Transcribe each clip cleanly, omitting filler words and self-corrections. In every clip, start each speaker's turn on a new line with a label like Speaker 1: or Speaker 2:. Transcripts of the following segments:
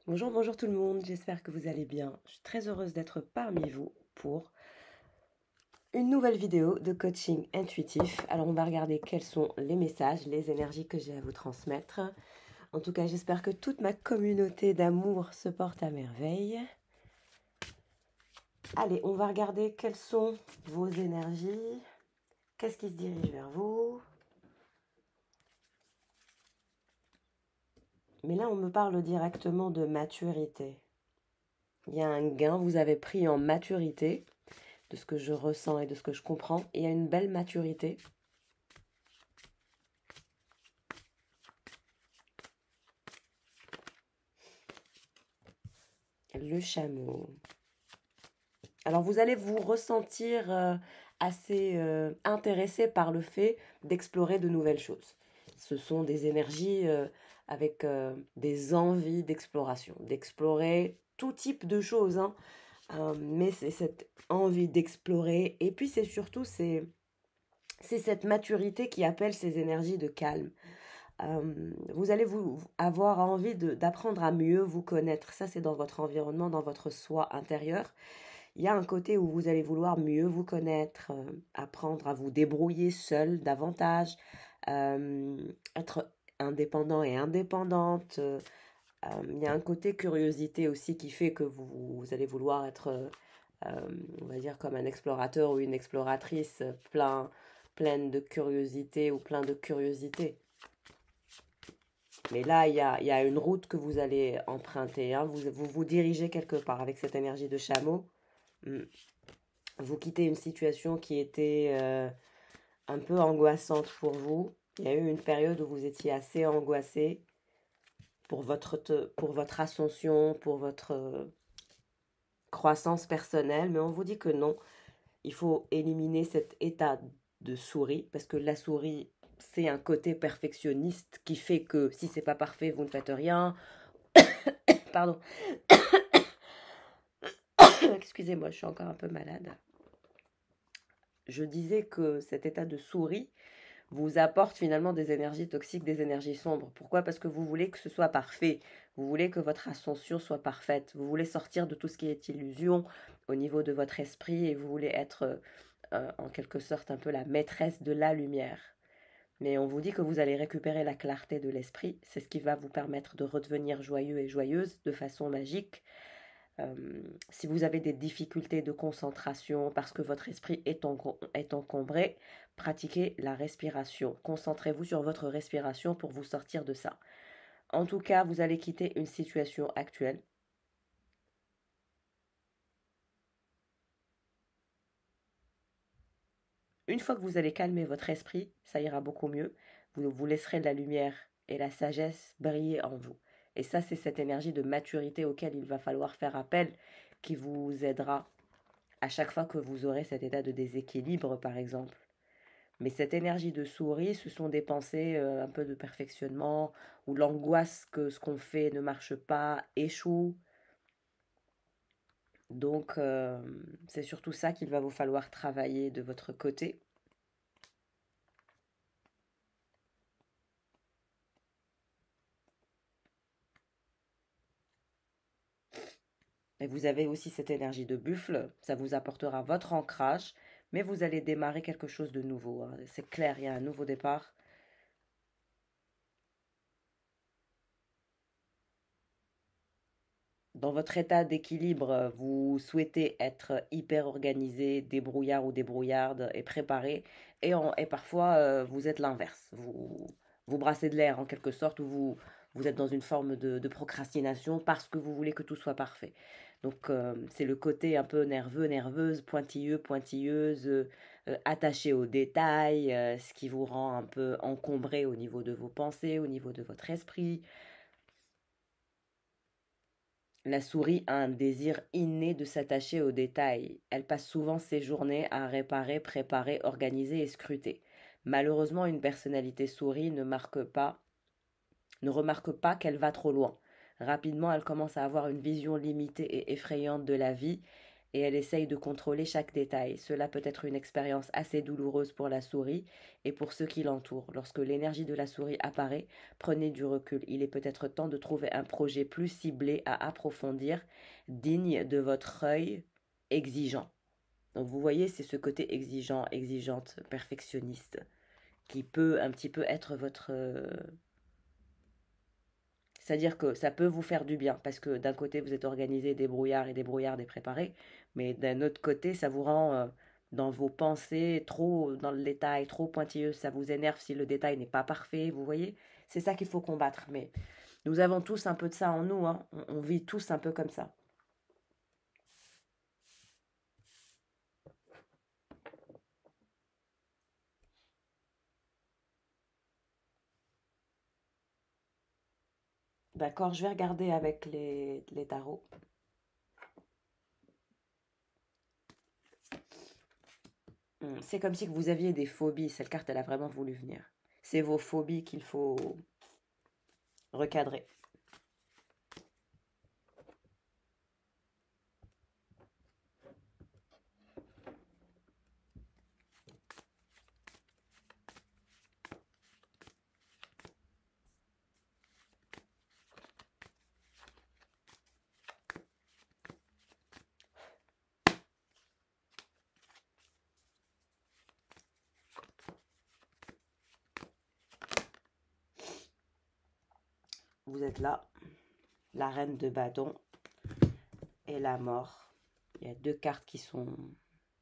Speaker 1: Bonjour, bonjour tout le monde, j'espère que vous allez bien. Je suis très heureuse d'être parmi vous pour une nouvelle vidéo de coaching intuitif. Alors on va regarder quels sont les messages, les énergies que j'ai à vous transmettre. En tout cas, j'espère que toute ma communauté d'amour se porte à merveille. Allez, on va regarder quelles sont vos énergies. Qu'est-ce qui se dirige vers vous? Mais là, on me parle directement de maturité. Il y a un gain, vous avez pris en maturité, de ce que je ressens et de ce que je comprends. Et il y a une belle maturité. Le chameau. Alors vous allez vous ressentir assez intéressé par le fait d'explorer de nouvelles choses. Ce sont des énergies avec des envies d'exploration, d'explorer tout type de choses, hein. Mais c'est cette envie d'explorer et puis c'est surtout c'est cette maturité qui appelle ces énergies de calme. Vous allez vous avoir envie d'apprendre à mieux vous connaître. Ça, c'est dans votre environnement, dans votre soi intérieur. Il y a un côté où vous allez vouloir mieux vous connaître, apprendre à vous débrouiller seul davantage, euh, être indépendant et indépendante. Il y a un côté curiosité aussi qui fait que vous allez vouloir être, on va dire, comme un explorateur ou une exploratrice pleine de curiosité ou plein de curiosité. Mais là, il y a une route que vous allez emprunter, hein. Vous dirigez quelque part avec cette énergie de chameau. Mm. Vous quittez une situation qui était un peu angoissante pour vous. Il y a eu une période où vous étiez assez angoissé pour votre ascension, pour votre croissance personnelle, mais on vous dit que non. Il faut éliminer cet état de souris, parce que la souris, c'est un côté perfectionniste qui fait que si c'est pas parfait, vous ne faites rien. Pardon. Excusez-moi, je suis encore un peu malade. Je disais que cet état de souris vous apporte finalement des énergies toxiques, des énergies sombres. Pourquoi? Parce que vous voulez que ce soit parfait. Vous voulez que votre ascension soit parfaite. Vous voulez sortir de tout ce qui est illusion au niveau de votre esprit et vous voulez être en quelque sorte un peu la maîtresse de la lumière. Mais on vous dit que vous allez récupérer la clarté de l'esprit. C'est ce qui va vous permettre de redevenir joyeux et joyeuse de façon magique. Si vous avez des difficultés de concentration parce que votre esprit est encombré, pratiquez la respiration. Concentrez-vous sur votre respiration pour vous sortir de ça. En tout cas, vous allez quitter une situation actuelle. Une fois que vous allez calmer votre esprit, ça ira beaucoup mieux. Vous laisserez la lumière et la sagesse briller en vous. Et ça, c'est cette énergie de maturité auquel il va falloir faire appel qui vous aidera à chaque fois que vous aurez cet état de déséquilibre, par exemple. Mais cette énergie de souris, ce sont des pensées un peu de perfectionnement, ou l'angoisse que ce qu'on fait ne marche pas, échoue. Donc, c'est surtout ça qu'il va vous falloir travailler de votre côté. Et vous avez aussi cette énergie de buffle, ça vous apportera votre ancrage, mais vous allez démarrer quelque chose de nouveau, hein. C'est clair, il y a un nouveau départ. Dans votre état d'équilibre, vous souhaitez être hyper organisé, débrouillard ou débrouillarde et préparé. Et parfois, vous êtes l'inverse. Vous brassez de l'air en quelque sorte, ou vous êtes dans une forme de procrastination parce que vous voulez que tout soit parfait. Donc, c'est le côté un peu nerveux, nerveuse, pointilleux, pointilleuse, attaché aux détails, ce qui vous rend un peu encombré au niveau de vos pensées, au niveau de votre esprit. La souris a un désir inné de s'attacher aux détails. Elle passe souvent ses journées à réparer, préparer, organiser et scruter. Malheureusement, une personnalité souris ne remarque pas qu'elle va trop loin. Rapidement, elle commence à avoir une vision limitée et effrayante de la vie et elle essaye de contrôler chaque détail. Cela peut être une expérience assez douloureuse pour la souris et pour ceux qui l'entourent. Lorsque l'énergie de la souris apparaît, prenez du recul. Il est peut-être temps de trouver un projet plus ciblé à approfondir, digne de votre œil exigeant. Donc vous voyez, c'est ce côté exigeant, exigeante, perfectionniste, qui peut un petit peu être votre... C'est-à-dire que ça peut vous faire du bien, parce que d'un côté, vous êtes organisé, débrouillard et débrouillard et préparé, mais d'un autre côté, ça vous rend dans vos pensées trop dans le détail, trop pointilleux, ça vous énerve si le détail n'est pas parfait, vous voyez? C'est ça qu'il faut combattre, mais nous avons tous un peu de ça en nous, hein. On vit tous un peu comme ça. D'accord, je vais regarder avec les tarots. C'est comme si que vous aviez des phobies. Cette carte, elle a vraiment voulu venir. C'est vos phobies qu'il faut recadrer. Vous êtes là, la reine de bâton et la mort. Il y a deux cartes qui sont...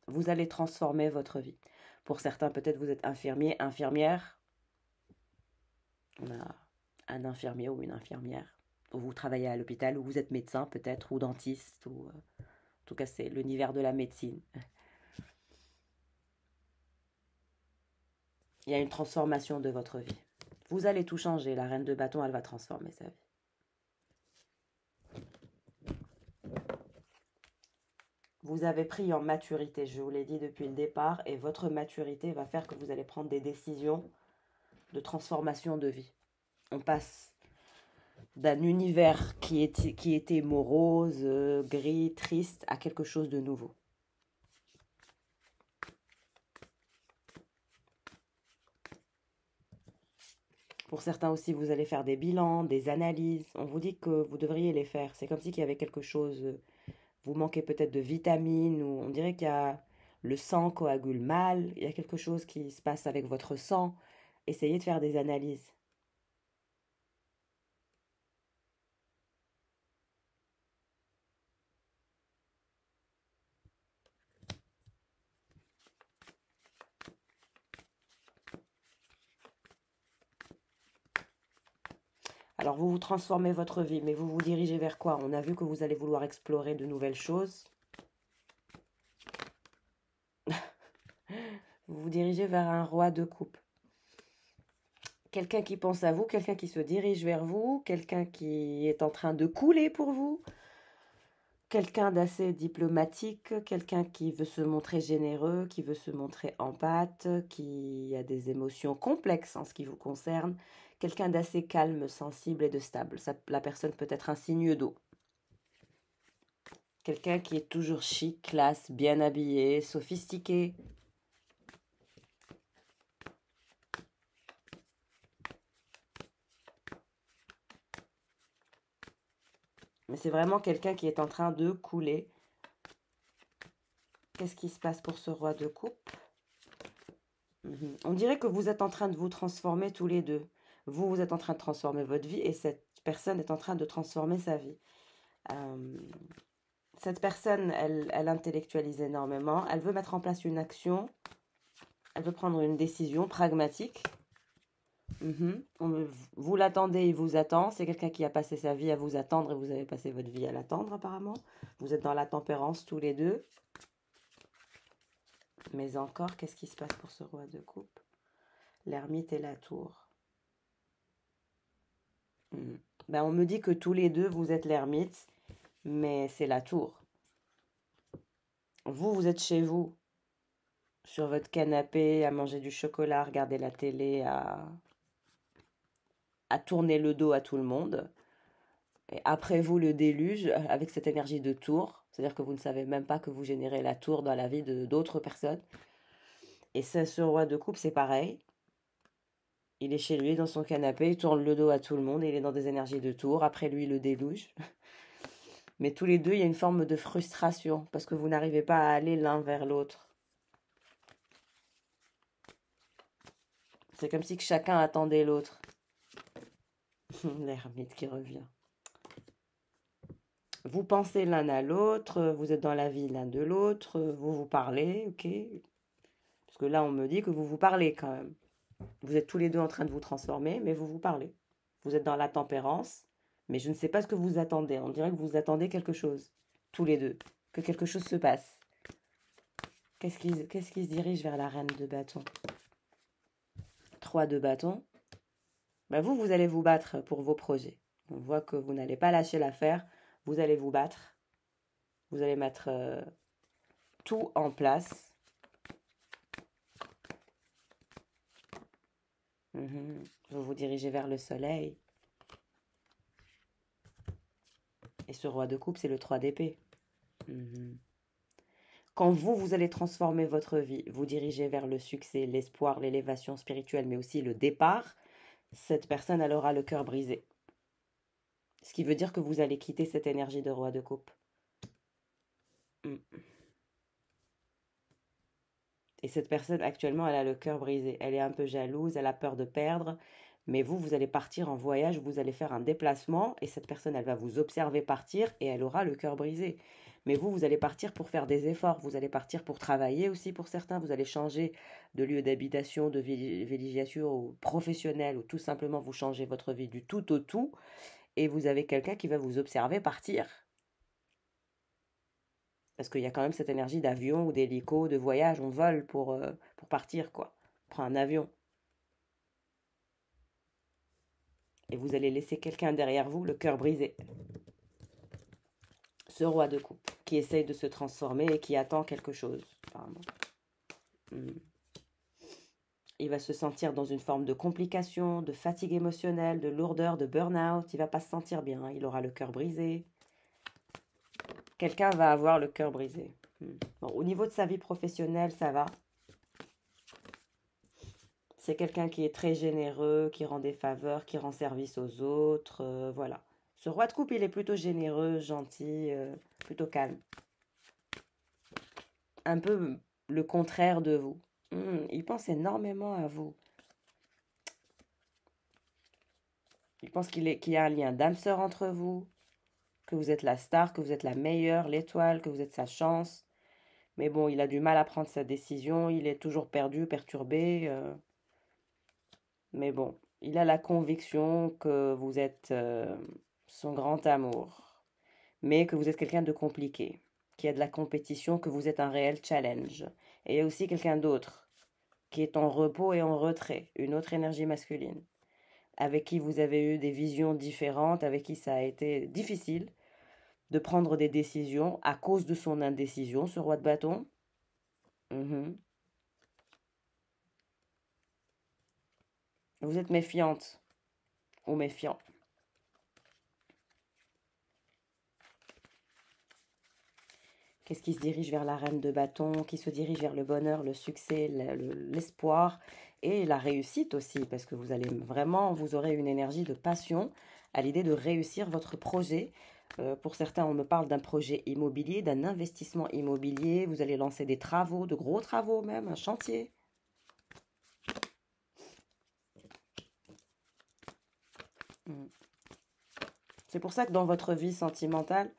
Speaker 1: Vous allez transformer votre vie. Pour certains, peut-être vous êtes infirmier, infirmière. On a un infirmier ou une infirmière. Ou vous travaillez à l'hôpital, ou vous êtes médecin peut-être, ou dentiste, ou... en tout cas, c'est l'univers de la médecine. Il y a une transformation de votre vie. Vous allez tout changer. La reine de bâton, elle va transformer sa vie. Vous avez pris en maturité, je vous l'ai dit depuis le départ, et votre maturité va faire que vous allez prendre des décisions de transformation de vie. On passe d'un univers qui était morose, gris, triste, à quelque chose de nouveau. Pour certains aussi, vous allez faire des bilans, des analyses. On vous dit que vous devriez les faire. C'est comme si il y avait quelque chose, vous manquez peut-être de vitamines, ou on dirait qu'il y a le sang coagule mal, il y a quelque chose qui se passe avec votre sang. Essayez de faire des analyses. Alors vous vous transformez votre vie, mais vous vous dirigez vers quoi? On a vu que vous allez vouloir explorer de nouvelles choses. Vous vous dirigez vers un roi de coupe. Quelqu'un qui pense à vous, quelqu'un qui se dirige vers vous, quelqu'un qui est en train de couler pour vous, quelqu'un d'assez diplomatique, quelqu'un qui veut se montrer généreux, qui veut se montrer empathe, qui a des émotions complexes en ce qui vous concerne, quelqu'un d'assez calme, sensible et de stable. La personne peut être un signe d'eau. Quelqu'un qui est toujours chic, classe, bien habillé, sophistiqué. Mais c'est vraiment quelqu'un qui est en train de couler. Qu'est-ce qui se passe pour ce roi de coupe? On dirait que vous êtes en train de vous transformer tous les deux. Vous, vous êtes en train de transformer votre vie et cette personne est en train de transformer sa vie. Euh, cette personne, elle intellectualise énormément. Elle veut mettre en place une action. Elle veut prendre une décision pragmatique. Vous l'attendez, il vous attend. C'est quelqu'un qui a passé sa vie à vous attendre et vous avez passé votre vie à l'attendre apparemment. Vous êtes dans la tempérance tous les deux. Mais encore, qu'est-ce qui se passe pour ce roi de coupe? L'ermite et la tour. Ben, on me dit que tous les deux, vous êtes l'ermite, mais c'est la tour. Vous, vous êtes chez vous, sur votre canapé, à manger du chocolat, à regarder la télé, à tourner le dos à tout le monde. Et après vous, le déluge avec cette énergie de tour. C'est-à-dire que vous ne savez même pas que vous générez la tour dans la vie de d'autres personnes. Et ce roi de coupe, c'est pareil. Il est chez lui, dans son canapé, il tourne le dos à tout le monde, et il est dans des énergies de tour. Après lui, le déluge. Mais tous les deux, il y a une forme de frustration, parce que vous n'arrivez pas à aller l'un vers l'autre. C'est comme si que chacun attendait l'autre. L'ermite qui revient. Vous pensez l'un à l'autre, vous êtes dans la vie l'un de l'autre, vous vous parlez, ok? Parce que là, on me dit que vous vous parlez quand même. Vous êtes tous les deux en train de vous transformer, mais vous vous parlez. Vous êtes dans la tempérance, mais je ne sais pas ce que vous attendez. On dirait que vous attendez quelque chose, tous les deux, que quelque chose se passe. Qu'est-ce qui se dirige vers la reine de bâton? 3 de bâton. Ben vous, vous allez vous battre pour vos projets. On voit que vous n'allez pas lâcher l'affaire. Vous allez vous battre. Vous allez mettre tout en place. Vous vous dirigez vers le soleil. Et ce roi de coupe, c'est le 3 d'épée. Quand vous allez transformer votre vie, vous dirigez vers le succès, l'espoir, l'élévation spirituelle, mais aussi le départ, cette personne, elle aura le cœur brisé. Ce qui veut dire que vous allez quitter cette énergie de roi de coupe. Et cette personne, actuellement, elle a le cœur brisé. Elle est un peu jalouse, elle a peur de perdre. Mais vous allez partir en voyage, vous allez faire un déplacement. Et cette personne, elle va vous observer partir et elle aura le cœur brisé. Mais vous allez partir pour faire des efforts. Vous allez partir pour travailler aussi pour certains. Vous allez changer de lieu d'habitation, de villégiature ou professionnel. Ou tout simplement, vous changez votre vie du tout au tout. Et vous avez quelqu'un qui va vous observer partir. Parce qu'il y a quand même cette énergie d'avion ou d'hélico, de voyage, on vole pour partir, quoi. On prend un avion. Et vous allez laisser quelqu'un derrière vous, le cœur brisé. Ce roi de coupe, qui essaye de se transformer et qui attend quelque chose, apparemment. Il va se sentir dans une forme de complication, de fatigue émotionnelle, de lourdeur, de burn-out. Il va pas se sentir bien, il aura le cœur brisé. Quelqu'un va avoir le cœur brisé. Bon, au niveau de sa vie professionnelle, ça va. C'est quelqu'un qui est très généreux, qui rend des faveurs, qui rend service aux autres. Voilà. Ce roi de coupe, il est plutôt généreux, gentil, plutôt calme. Un peu le contraire de vous. Il pense énormément à vous. Il pense qu'il y a un lien d'âme sœur entre vous, que vous êtes la star, que vous êtes la meilleure, l'étoile, que vous êtes sa chance. Mais bon, il a du mal à prendre sa décision, il est toujours perdu, perturbé. Mais bon, il a la conviction que vous êtes son grand amour, mais que vous êtes quelqu'un de compliqué, qui a de la compétition, que vous êtes un réel challenge. Et il y a aussi quelqu'un d'autre qui est en repos et en retrait, une autre énergie masculine, avec qui vous avez eu des visions différentes, avec qui ça a été difficile de prendre des décisions à cause de son indécision, ce roi de bâton. Vous êtes méfiante ou méfiant. Qu'est-ce qui se dirige vers la reine de bâton, qui se dirige vers le bonheur, le succès, l'espoir et la réussite aussi, parce que vous allez vraiment, vous aurez une énergie de passion à l'idée de réussir votre projet. Pour certains, on me parle d'un projet immobilier, d'un investissement immobilier. Vous allez lancer des travaux, de gros travaux même, un chantier. C'est pour ça que dans votre vie sentimentale,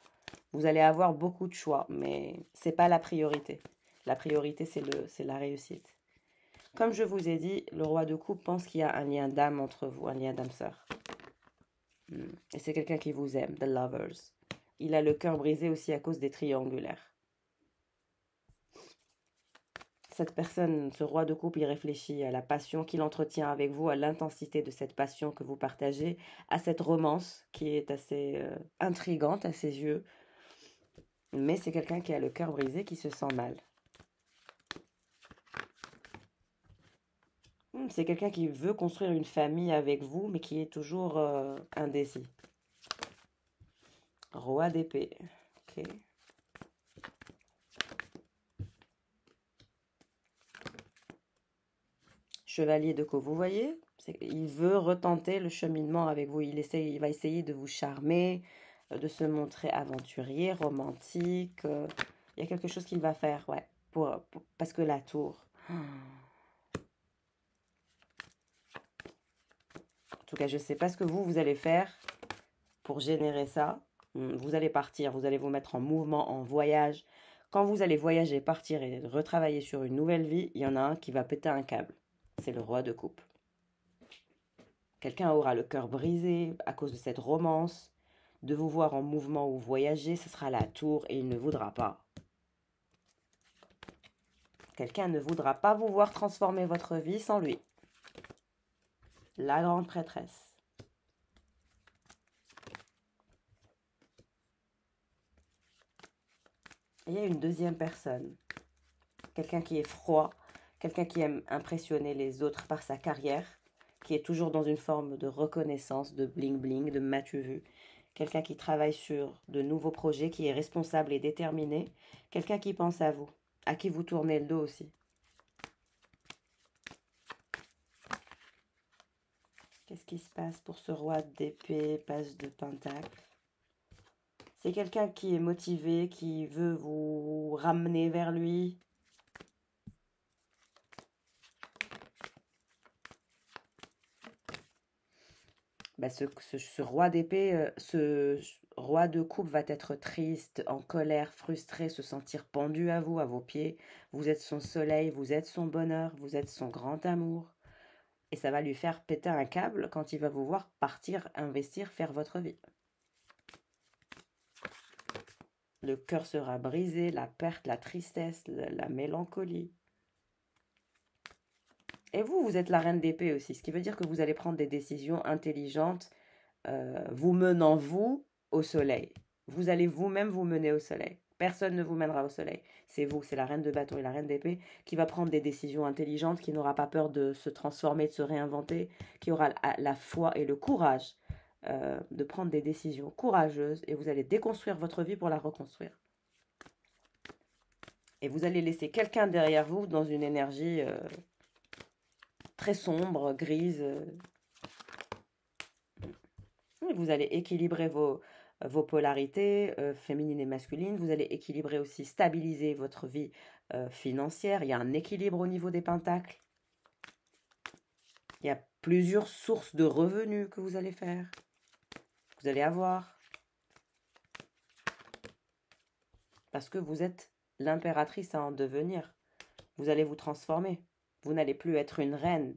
Speaker 1: vous allez avoir beaucoup de choix, mais c'est pas la priorité. La priorité, c'est la réussite. Comme je vous ai dit, le roi de coupe pense qu'il y a un lien d'âme entre vous, un lien d'âme sœur. Et c'est quelqu'un qui vous aime, the lovers. Il a le cœur brisé aussi à cause des triangulaires. Cette personne, ce roi de coupe, il réfléchit à la passion qu'il entretient avec vous, à l'intensité de cette passion que vous partagez, à cette romance qui est assez intrigante à ses yeux. Mais c'est quelqu'un qui a le cœur brisé, qui se sent mal. C'est quelqu'un qui veut construire une famille avec vous, mais qui est toujours indécis. Roi d'épée. Ok. Chevalier de coupe, vous voyez? Il veut retenter le cheminement avec vous. Il va essayer de vous charmer, de se montrer aventurier, romantique. Il y a quelque chose qu'il va faire, ouais. Parce que la tour. En tout cas, je ne sais pas ce que vous allez faire pour générer ça. Vous allez partir, vous allez vous mettre en mouvement, en voyage. Quand vous allez voyager, partir et retravailler sur une nouvelle vie, il y en a un qui va péter un câble. C'est le roi de coupe. Quelqu'un aura le cœur brisé à cause de cette romance. De vous voir en mouvement ou voyager, ce sera la tour et il ne voudra pas. Quelqu'un ne voudra pas vous voir transformer votre vie sans lui. La grande prêtresse. Et il y a une deuxième personne. Quelqu'un qui est froid, quelqu'un qui aime impressionner les autres par sa carrière, qui est toujours dans une forme de reconnaissance, de bling-bling, de m'as-tu vu. Quelqu'un qui travaille sur de nouveaux projets, qui est responsable et déterminé. Quelqu'un qui pense à vous, à qui vous tournez le dos aussi. Qu'est-ce qui se passe pour ce roi d'épée, page de pentacle? C'est quelqu'un qui est motivé, qui veut vous ramener vers lui. Bah, ce roi d'épée, ce roi de coupe va être triste, en colère, frustré, se sentir pendu à vous, à vos pieds. Vous êtes son soleil, vous êtes son bonheur, vous êtes son grand amour. Et ça va lui faire péter un câble quand il va vous voir partir, investir, faire votre vie. Le cœur sera brisé, la perte, la tristesse, la mélancolie. Et vous êtes la reine d'épée aussi, ce qui veut dire que vous allez prendre des décisions intelligentes, vous menant vous au soleil. Vous allez vous-même vous mener au soleil. Personne ne vous mènera au soleil. C'est vous, c'est la reine de bâton et la reine d'épée qui va prendre des décisions intelligentes, qui n'aura pas peur de se transformer, de se réinventer, qui aura la foi et le courage de prendre des décisions courageuses et vous allez déconstruire votre vie pour la reconstruire. Et vous allez laisser quelqu'un derrière vous dans une énergie très sombre, grise. Vous allez équilibrer vos polarités féminines et masculines. Vous allez équilibrer aussi, stabiliser votre vie financière. Il y a un équilibre au niveau des pentacles. Il y a plusieurs sources de revenus que vous allez faire. Vous allez avoir. Parce que vous êtes l'impératrice à en devenir. Vous allez vous transformer. Vous n'allez plus être une reine.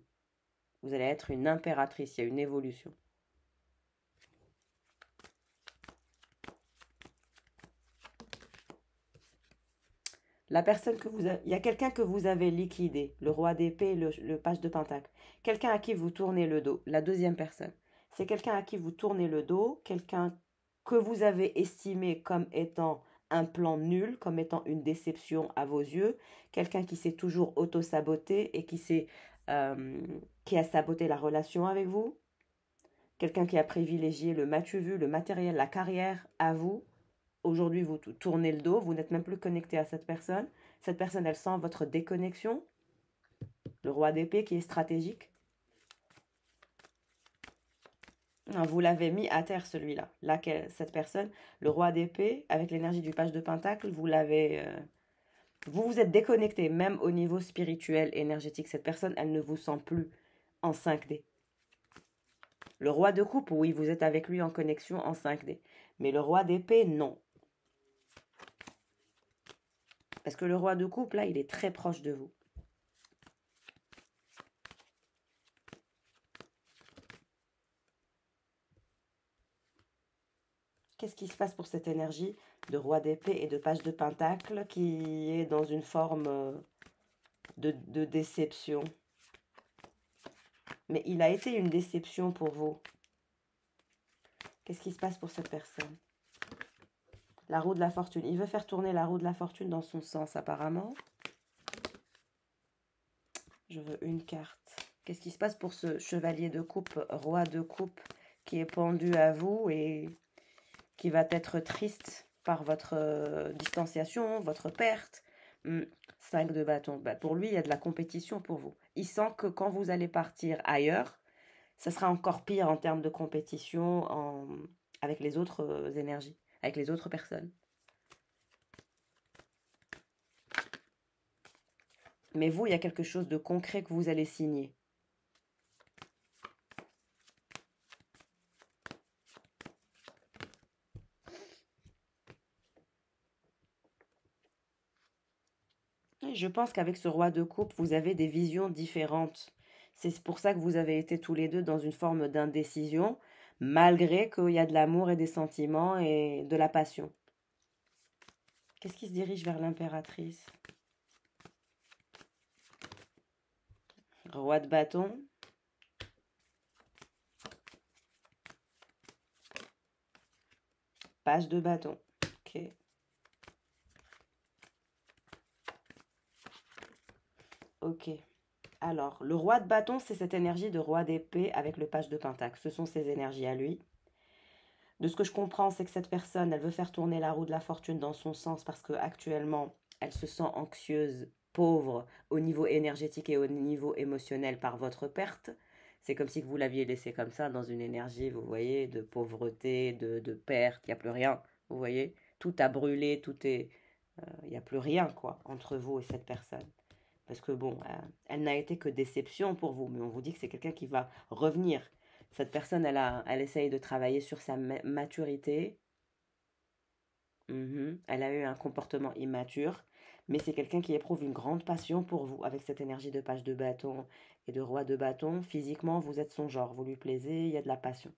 Speaker 1: Vous allez être une impératrice. Il y a une évolution. La personne que vous avez, il y a quelqu'un que vous avez liquidé, le roi d'épée, le page de pentacle. Quelqu'un à qui vous tournez le dos, la deuxième personne. C'est quelqu'un à qui vous tournez le dos, quelqu'un que vous avez estimé comme étant un plan nul, comme étant une déception à vos yeux, quelqu'un qui s'est toujours auto-saboté et qui a saboté la relation avec vous, quelqu'un qui a privilégié le m'as-tu vu, le matériel, la carrière à vous. Aujourd'hui, vous tournez le dos, vous n'êtes même plus connecté à cette personne. Cette personne, elle sent votre déconnexion. Le roi d'épée qui est stratégique. Non, vous l'avez mis à terre, celui-là. Là, cette personne, le roi d'épée, avec l'énergie du page de pentacle, vous l'avez... vous vous êtes déconnecté, même au niveau spirituel, énergétique. Cette personne, elle ne vous sent plus en 5D. Le roi de coupe, oui, vous êtes avec lui en connexion en 5D. Mais le roi d'épée, non. Parce que le roi de coupe, là, il est très proche de vous. Qu'est-ce qui se passe pour cette énergie de roi d'épée et de page de pentacle qui est dans une forme de déception? Mais il a été une déception pour vous. Qu'est-ce qui se passe pour cette personne? La roue de la fortune. Il veut faire tourner la roue de la fortune dans son sens, apparemment. Je veux une carte. Qu'est-ce qui se passe pour ce chevalier de coupe, roi de coupe, qui est pendu à vous et qui va être triste par votre distanciation, votre perte. 5 de bâton. Bah, pour lui, il y a de la compétition pour vous. Il sent que quand vous allez partir ailleurs, ça sera encore pire en termes de compétition avec les autres énergies, avec les autres personnes. Mais vous, il y a quelque chose de concret que vous allez signer. Et je pense qu'avec ce roi de coupe, vous avez des visions différentes. C'est pour ça que vous avez été tous les deux dans une forme d'indécision, malgré qu'il y a de l'amour et des sentiments et de la passion. Qu'est-ce qui se dirige vers l'impératrice? Roi de bâton. Page de bâton. Ok. Ok. Alors, le roi de bâton, c'est cette énergie de roi d'épée avec le page de pentacle. Ce sont ses énergies à lui. De ce que je comprends, c'est que cette personne, elle veut faire tourner la roue de la fortune dans son sens parce qu'actuellement, elle se sent anxieuse, pauvre au niveau énergétique et au niveau émotionnel par votre perte. C'est comme si vous l'aviez laissé comme ça dans une énergie, vous voyez, de pauvreté, de perte. Il n'y a plus rien, vous voyez. Tout a brûlé, tout est... Il n'y a plus rien, quoi, entre vous et cette personne. Parce que bon, elle n'a été que déception pour vous, mais on vous dit que c'est quelqu'un qui va revenir. Cette personne, elle essaye de travailler sur sa maturité. Elle a eu un comportement immature, mais c'est quelqu'un qui éprouve une grande passion pour vous, avec cette énergie de page de bâton et de roi de bâton. Physiquement, vous êtes son genre, vous lui plaisez, il y a de la passion.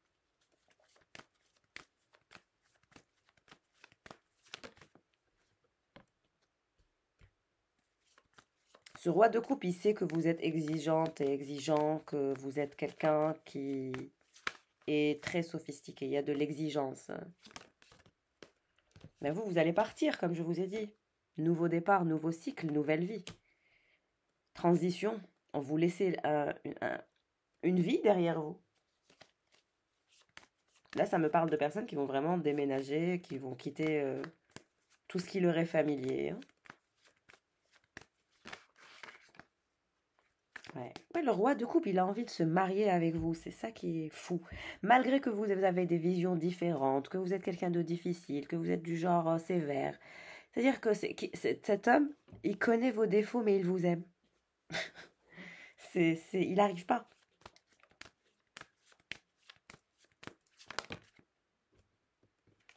Speaker 1: Ce roi de coupe, il sait que vous êtes exigeante et exigeant, que vous êtes quelqu'un qui est très sophistiqué. Il y a de l'exigence. Mais vous allez partir, comme je vous ai dit. Nouveau départ, nouveau cycle, nouvelle vie. Transition. On vous laissez une vie derrière vous. Là, ça me parle de personnes qui vont vraiment déménager, qui vont quitter tout ce qui leur est familier. Hein. Ouais. Ouais, le roi de coupe, il a envie de se marier avec vous. C'est ça qui est fou. Malgré que vous avez des visions différentes, que vous êtes quelqu'un de difficile, que vous êtes du genre sévère. C'est-à-dire que cet homme, il connaît vos défauts, mais il vous aime. Il n'arrive pas.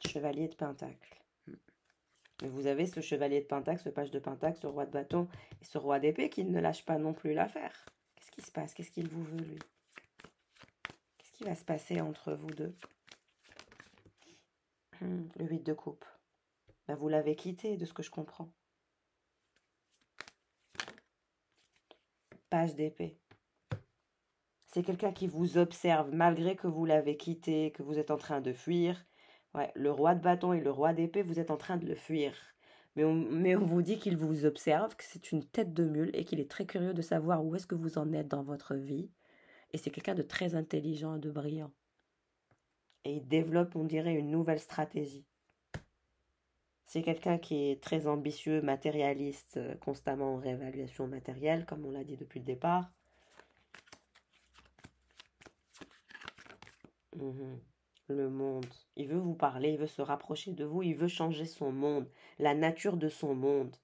Speaker 1: Chevalier de Pentacle. Mais vous avez ce chevalier de Pentacle, ce page de Pentacle, ce roi de bâton et ce roi d'épée qui ne lâche pas non plus l'affaire. Qu'est-ce qui se passe? Qu'est-ce qu'il vous veut, lui? Qu'est-ce qui va se passer entre vous deux? Le 8 de coupe. Ben, vous l'avez quitté, de ce que je comprends. Page d'épée. C'est quelqu'un qui vous observe malgré que vous l'avez quitté, que vous êtes en train de fuir. Ouais, le roi de bâton et le roi d'épée, vous êtes en train de le fuir. Mais on vous dit qu'il vous observe, que c'est une tête de mule et qu'il est très curieux de savoir où est-ce que vous en êtes dans votre vie. Et c'est quelqu'un de très intelligent et de brillant. Et il développe, on dirait, une nouvelle stratégie. C'est quelqu'un qui est très ambitieux, matérialiste, constamment en réévaluation matérielle, comme on l'a dit depuis le départ. Le monde. Il veut vous parler, il veut se rapprocher de vous, il veut changer son monde, la nature de son monde.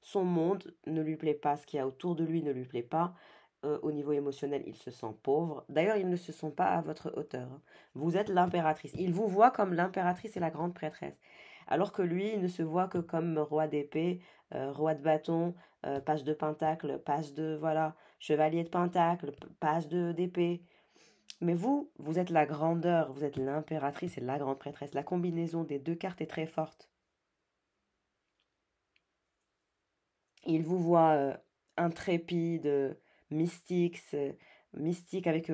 Speaker 1: Son monde ne lui plaît pas, ce qu'il y a autour de lui ne lui plaît pas. Au niveau émotionnel, il se sent pauvre. D'ailleurs, il ne se sent pas à votre hauteur. Hein. Vous êtes l'impératrice. Il vous voit comme l'impératrice et la grande prêtresse. Alors que lui, il ne se voit que comme roi d'épée, roi de bâton, page de pentacle, page de, voilà, chevalier de pentacle, page d'épée. Mais vous êtes la grandeur, vous êtes l'impératrice et la grande prêtresse. La combinaison des deux cartes est très forte. Il vous voit intrépide, mystique, mystique avec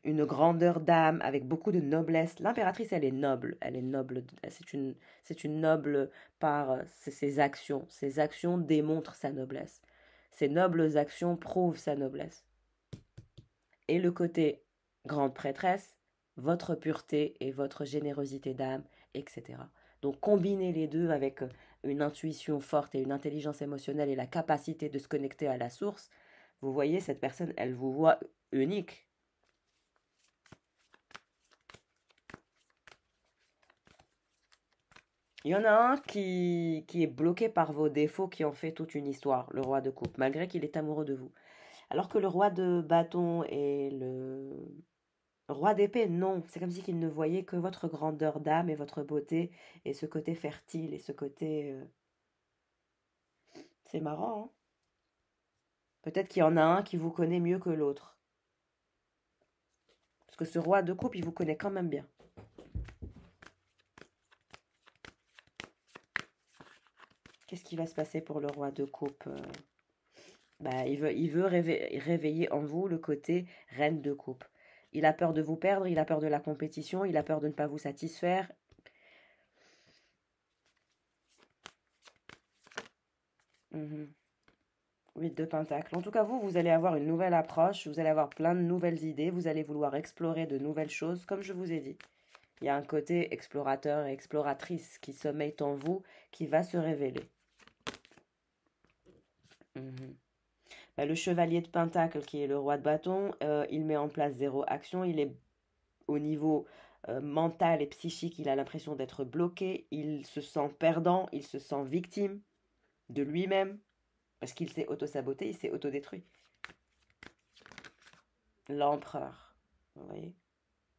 Speaker 1: une grandeur d'âme, avec beaucoup de noblesse. L'impératrice, elle est noble. Elle est noble. C'est une noble par ses actions. Ses actions démontrent sa noblesse. Ses nobles actions prouvent sa noblesse. Et le côté grande prêtresse votre pureté et votre générosité d'âme, etc. Donc combiner les deux avec une intuition forte et une intelligence émotionnelle et la capacité de se connecter à la source, vous voyez, cette personne, elle vous voit unique. Il y en a un qui est bloqué par vos défauts qui en fait toute une histoire, le roi de coupe, malgré qu'il est amoureux de vous. Alors que le roi de bâton et le roi d'épée, non, c'est comme si qu'il ne voyait que votre grandeur d'âme et votre beauté et ce côté fertile et ce côté... C'est marrant, hein. Peut-être qu'il y en a un qui vous connaît mieux que l'autre. Parce que ce roi de coupe, il vous connaît quand même bien. Qu'est-ce qui va se passer pour le roi de coupe? Bah, il veut réveiller en vous le côté reine de coupe. Il a peur de vous perdre, il a peur de la compétition, il a peur de ne pas vous satisfaire. Mhm. 8 de Pentacle. En tout cas, vous allez avoir une nouvelle approche, vous allez avoir plein de nouvelles idées, vous allez vouloir explorer de nouvelles choses, comme je vous ai dit. Il y a un côté explorateur et exploratrice qui sommeille en vous, qui va se révéler. Mhm. Bah, le chevalier de Pentacle, qui est le roi de bâton, il met en place zéro action, il est au niveau mental et psychique, il a l'impression d'être bloqué, il se sent perdant, il se sent victime de lui-même, parce qu'il s'est auto-saboté, il s'est auto-détruit. L'empereur, vous voyez.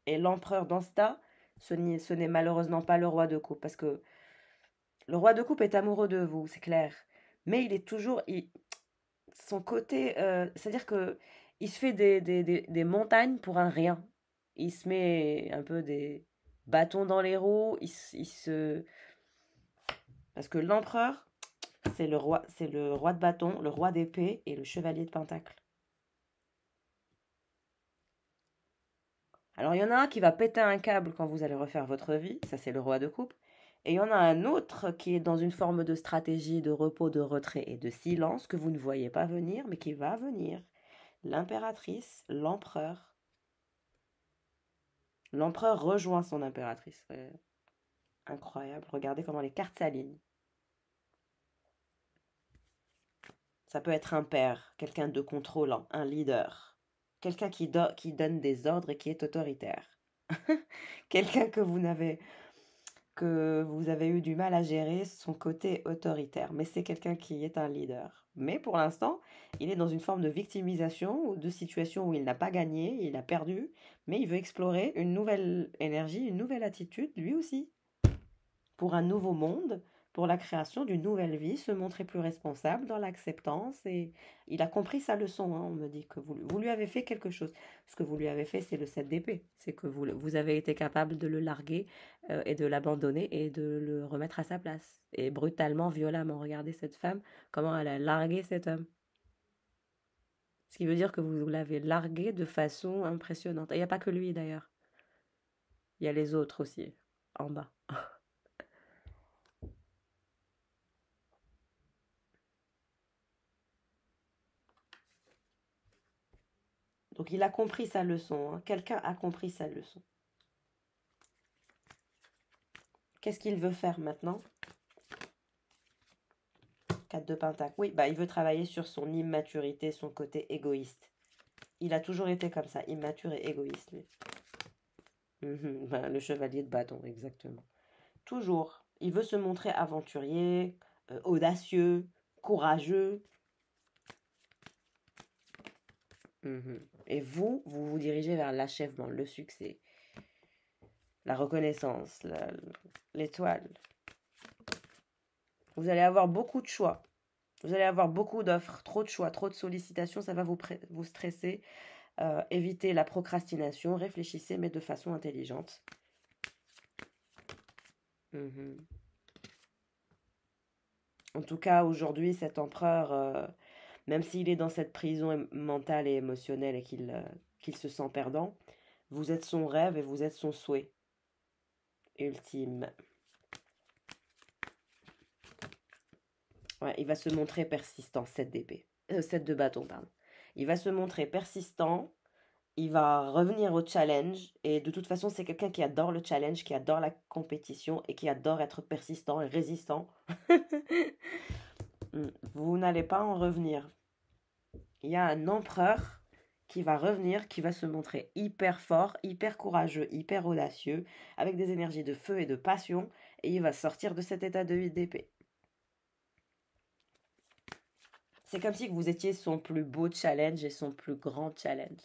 Speaker 1: Et l'empereur dans ce tas, ce n'est malheureusement pas le roi de coupe, parce que le roi de coupe est amoureux de vous, c'est clair. Mais il est toujours... son côté... c'est-à-dire que il se fait des montagnes pour un rien. Il se met un peu des bâtons dans les roues. Il se... Parce que l'empereur, c'est le roi de bâton, le roi d'épée et le chevalier de pentacle. Alors, il y en a un qui va péter un câble quand vous allez refaire votre vie, ça c'est le roi de coupe. Et il y en a un autre qui est dans une forme de stratégie de repos, de retrait et de silence que vous ne voyez pas venir, mais qui va venir. L'impératrice, l'empereur. L'empereur rejoint son impératrice. Incroyable, regardez comment les cartes s'alignent. Ça peut être un père, quelqu'un de contrôlant, un leader, quelqu'un qui donne des ordres et qui est autoritaire. Quelqu'un que vous avez eu du mal à gérer son côté autoritaire, mais c'est quelqu'un qui est un leader. Mais pour l'instant, il est dans une forme de victimisation ou de situation où il n'a pas gagné, il a perdu, mais il veut explorer une nouvelle énergie, une nouvelle attitude, lui aussi, pour un nouveau monde, pour la création d'une nouvelle vie, se montrer plus responsable dans l'acceptance. Et il a compris sa leçon, hein. On me dit que vous lui avez fait quelque chose. Ce que vous lui avez fait, c'est le 7 d'épée. C'est que vous avez été capable de le larguer et de l'abandonner et de le remettre à sa place. Et brutalement, violemment. Regardez cette femme, comment elle a largué cet homme. Ce qui veut dire que vous l'avez largué de façon impressionnante. Et il n'y a pas que lui d'ailleurs. Il y a les autres aussi, en bas. Donc il a compris sa leçon, hein. Quelqu'un a compris sa leçon. Qu'est-ce qu'il veut faire maintenant? 4 de Pentacle. Oui, bah il veut travailler sur son immaturité, son côté égoïste. Il a toujours été comme ça, immature et égoïste, lui. Bah, le chevalier de bâton, exactement. Toujours. Il veut se montrer aventurier, audacieux, courageux. Et vous vous dirigez vers l'achèvement, le succès, la reconnaissance, l'étoile. Vous allez avoir beaucoup de choix. Vous allez avoir beaucoup d'offres, trop de choix, trop de sollicitations, ça va vous stresser. Évitez la procrastination, réfléchissez, mais de façon intelligente. En tout cas, aujourd'hui, cet empereur, même s'il est dans cette prison mentale et émotionnelle et qu'il se sent perdant, vous êtes son rêve et vous êtes son souhait ultime. Ouais, il va se montrer persistant, 7 d'épée. 7 de bâton, pardon. Il va se montrer persistant, il va revenir au challenge. Et de toute façon, c'est quelqu'un qui adore le challenge, qui adore la compétition et qui adore être persistant et résistant. Vous n'allez pas en revenir. Il y a un empereur qui va revenir, qui va se montrer hyper fort, hyper courageux, hyper audacieux, avec des énergies de feu et de passion, et il va sortir de cet état de d'épée. C'est comme si vous étiez son plus beau challenge et son plus grand challenge.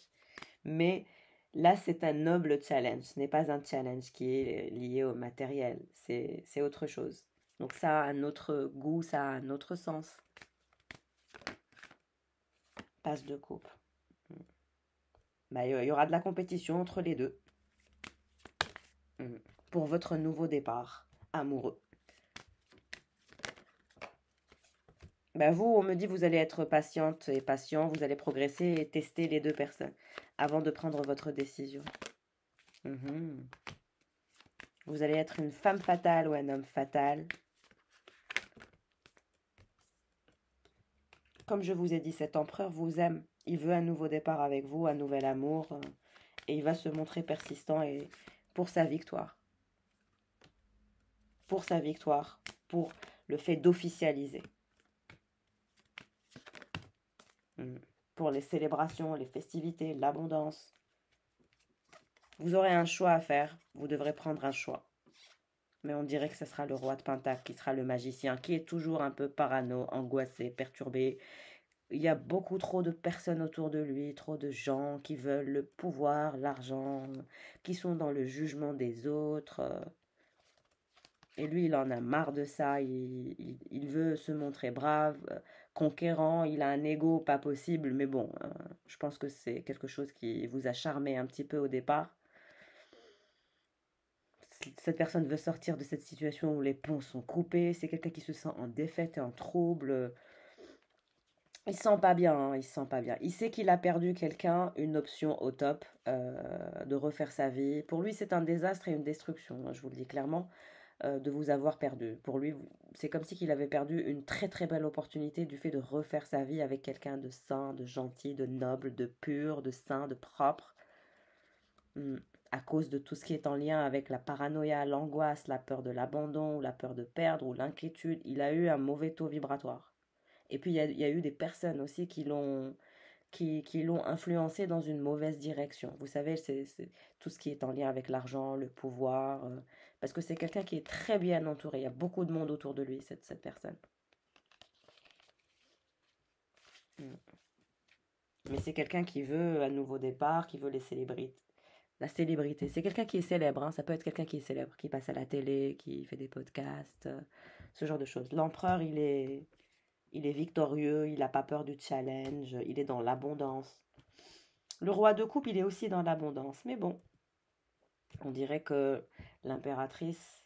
Speaker 1: Mais là, c'est un noble challenge. Ce n'est pas un challenge qui est lié au matériel. C'est autre chose. Donc ça a un autre goût, ça a un autre sens. Passe de coupe. Bah, il y aura de la compétition entre les deux. Pour votre nouveau départ amoureux. Bah vous, on me dit vous allez être patiente et patient, vous allez progresser et tester les deux personnes avant de prendre votre décision. Vous allez être une femme fatale ou un homme fatal. Comme je vous ai dit, cet empereur vous aime. Il veut un nouveau départ avec vous, un nouvel amour. Et il va se montrer persistant et pour sa victoire. Pour sa victoire. Pour le fait d'officialiser. Pour les célébrations, les festivités, l'abondance. Vous aurez un choix à faire. Vous devrez prendre un choix. Mais on dirait que ce sera le roi de Pentacle qui sera le magicien, qui est toujours un peu parano, angoissé, perturbé. Il y a beaucoup trop de personnes autour de lui, trop de gens qui veulent le pouvoir, l'argent, qui sont dans le jugement des autres. Et lui, il en a marre de ça. Il veut se montrer brave, conquérant. Il a un ego pas possible. Mais bon, je pense que c'est quelque chose qui vous a charmé un petit peu au départ. Cette personne veut sortir de cette situation où les ponts sont coupés. C'est quelqu'un qui se sent en défaite et en trouble. Il se sent pas bien, hein, il se sent pas bien. Il sait qu'il a perdu quelqu'un, une option au top, de refaire sa vie. Pour lui, c'est un désastre et une destruction, hein, je vous le dis clairement, de vous avoir perdu. Pour lui, c'est comme si qu'il avait perdu une très très belle opportunité du fait de refaire sa vie avec quelqu'un de sain, de gentil, de noble, de pur, de sain, de propre. À cause de tout ce qui est en lien avec la paranoïa, l'angoisse, la peur de l'abandon, ou la peur de perdre, ou l'inquiétude, il a eu un mauvais taux vibratoire. Et puis, il y a eu des personnes aussi qui l'ont influencé dans une mauvaise direction. Vous savez, c'est tout ce qui est en lien avec l'argent, le pouvoir, parce que c'est quelqu'un qui est très bien entouré. Il y a beaucoup de monde autour de lui, cette personne. Mm. Mais c'est quelqu'un qui veut un nouveau départ, qui veut les célébrités. La célébrité, c'est quelqu'un qui est célèbre, hein. Ça peut être quelqu'un qui est célèbre, qui passe à la télé, qui fait des podcasts, ce genre de choses. L'empereur, il est victorieux, il n'a pas peur du challenge, il est dans l'abondance. Le roi de coupe, il est aussi dans l'abondance. Mais bon, on dirait que l'impératrice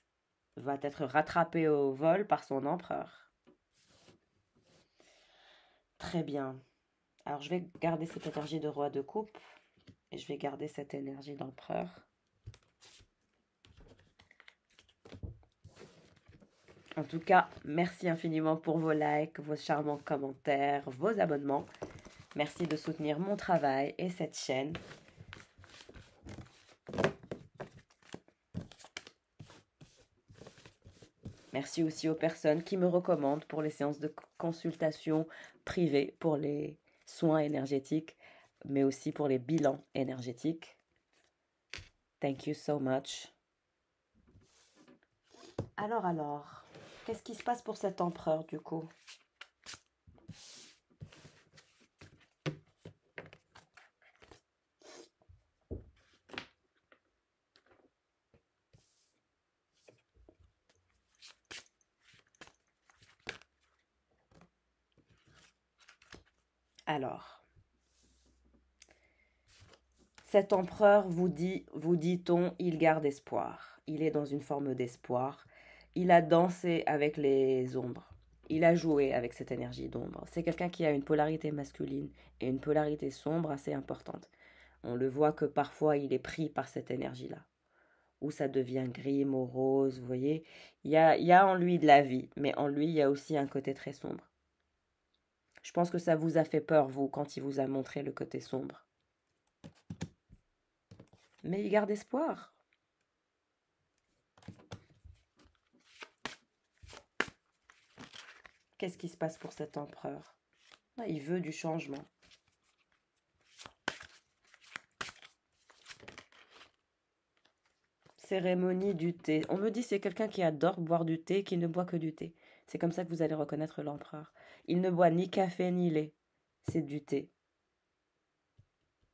Speaker 1: va être rattrapée au vol par son empereur. Très bien. Alors, je vais garder cette énergie de roi de coupe et je vais garder cette énergie d'empereur. En tout cas, merci infiniment pour vos likes, vos charmants commentaires, vos abonnements. Merci de soutenir mon travail et cette chaîne. Merci aussi aux personnes qui me recommandent pour les séances de consultation privées, pour les soins énergétiques, mais aussi pour les bilans énergétiques. Thank you so much. Alors, qu'est-ce qui se passe pour cet empereur du coup? Alors, cet empereur vous dit-on, il garde espoir. Il est dans une forme d'espoir. Il a dansé avec les ombres. Il a joué avec cette énergie d'ombre. C'est quelqu'un qui a une polarité masculine et une polarité sombre assez importante. On le voit que parfois il est pris par cette énergie-là. Où ça devient gris, morose, vous voyez. Il y a en lui de la vie, mais en lui il y a aussi un côté très sombre. Je pense que ça vous a fait peur, vous, quand il vous a montré le côté sombre. Mais il garde espoir. Qu'est-ce qui se passe pour cet empereur? Ah, il veut du changement. Cérémonie du thé. On me dit c'est quelqu'un qui adore boire du thé, qui ne boit que du thé. C'est comme ça que vous allez reconnaître l'empereur. Il ne boit ni café ni lait. C'est du thé.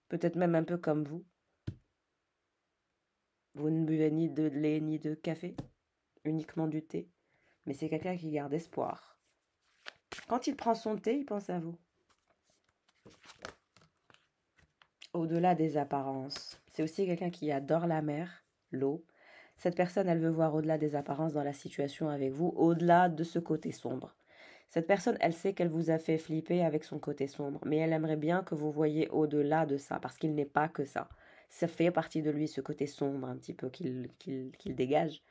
Speaker 1: Peut-être même un peu comme vous. Vous ne buvez ni de lait ni de café, uniquement du thé. Mais c'est quelqu'un qui garde espoir. Quand il prend son thé, il pense à vous. Au-delà des apparences. C'est aussi quelqu'un qui adore la mer, l'eau. Cette personne, elle veut voir au-delà des apparences dans la situation avec vous, au-delà de ce côté sombre. Cette personne, elle sait qu'elle vous a fait flipper avec son côté sombre, mais elle aimerait bien que vous voyiez au-delà de ça, parce qu'il n'est pas que ça. Ça fait partie de lui, ce côté sombre un petit peu qu'il dégage.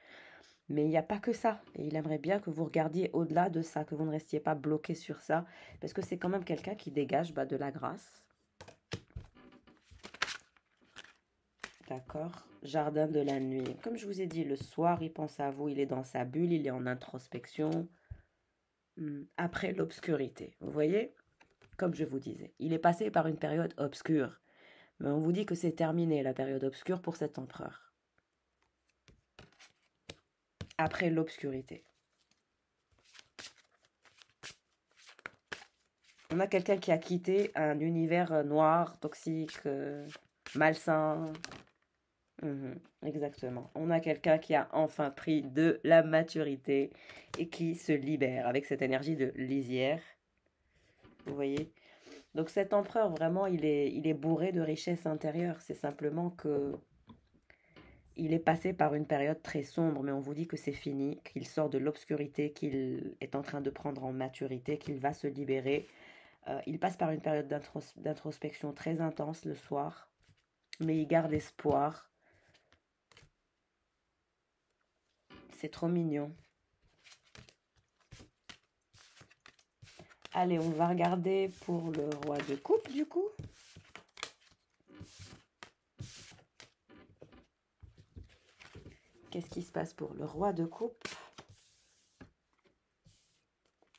Speaker 1: Mais il n'y a pas que ça. Et il aimerait bien que vous regardiez au-delà de ça, que vous ne restiez pas bloqué sur ça, parce que c'est quand même quelqu'un qui dégage de la grâce. D'accord. Jardin de la nuit. Comme je vous ai dit, le soir, il pense à vous, il est dans sa bulle, il est en introspection. Après l'obscurité. Vous voyez? Comme je vous disais, il est passé par une période obscure. Mais on vous dit que c'est terminé la période obscure pour cet empereur. Après l'obscurité. On a quelqu'un qui a quitté un univers noir, toxique, malsain. Exactement. On a quelqu'un qui a enfin pris de la maturité et qui se libère avec cette énergie de lisière. Vous voyez? Donc cet empereur, vraiment, il est bourré de richesses intérieures. C'est simplement que il est passé par une période très sombre, mais on vous dit que c'est fini, qu'il sort de l'obscurité, qu'il est en train de prendre en maturité, qu'il va se libérer. Il passe par une période d'introspection très intense le soir, mais il garde espoir. C'est trop mignon. Allez, on va regarder pour le roi de coupe, du coup. Qu'est-ce qui se passe pour le roi de coupe?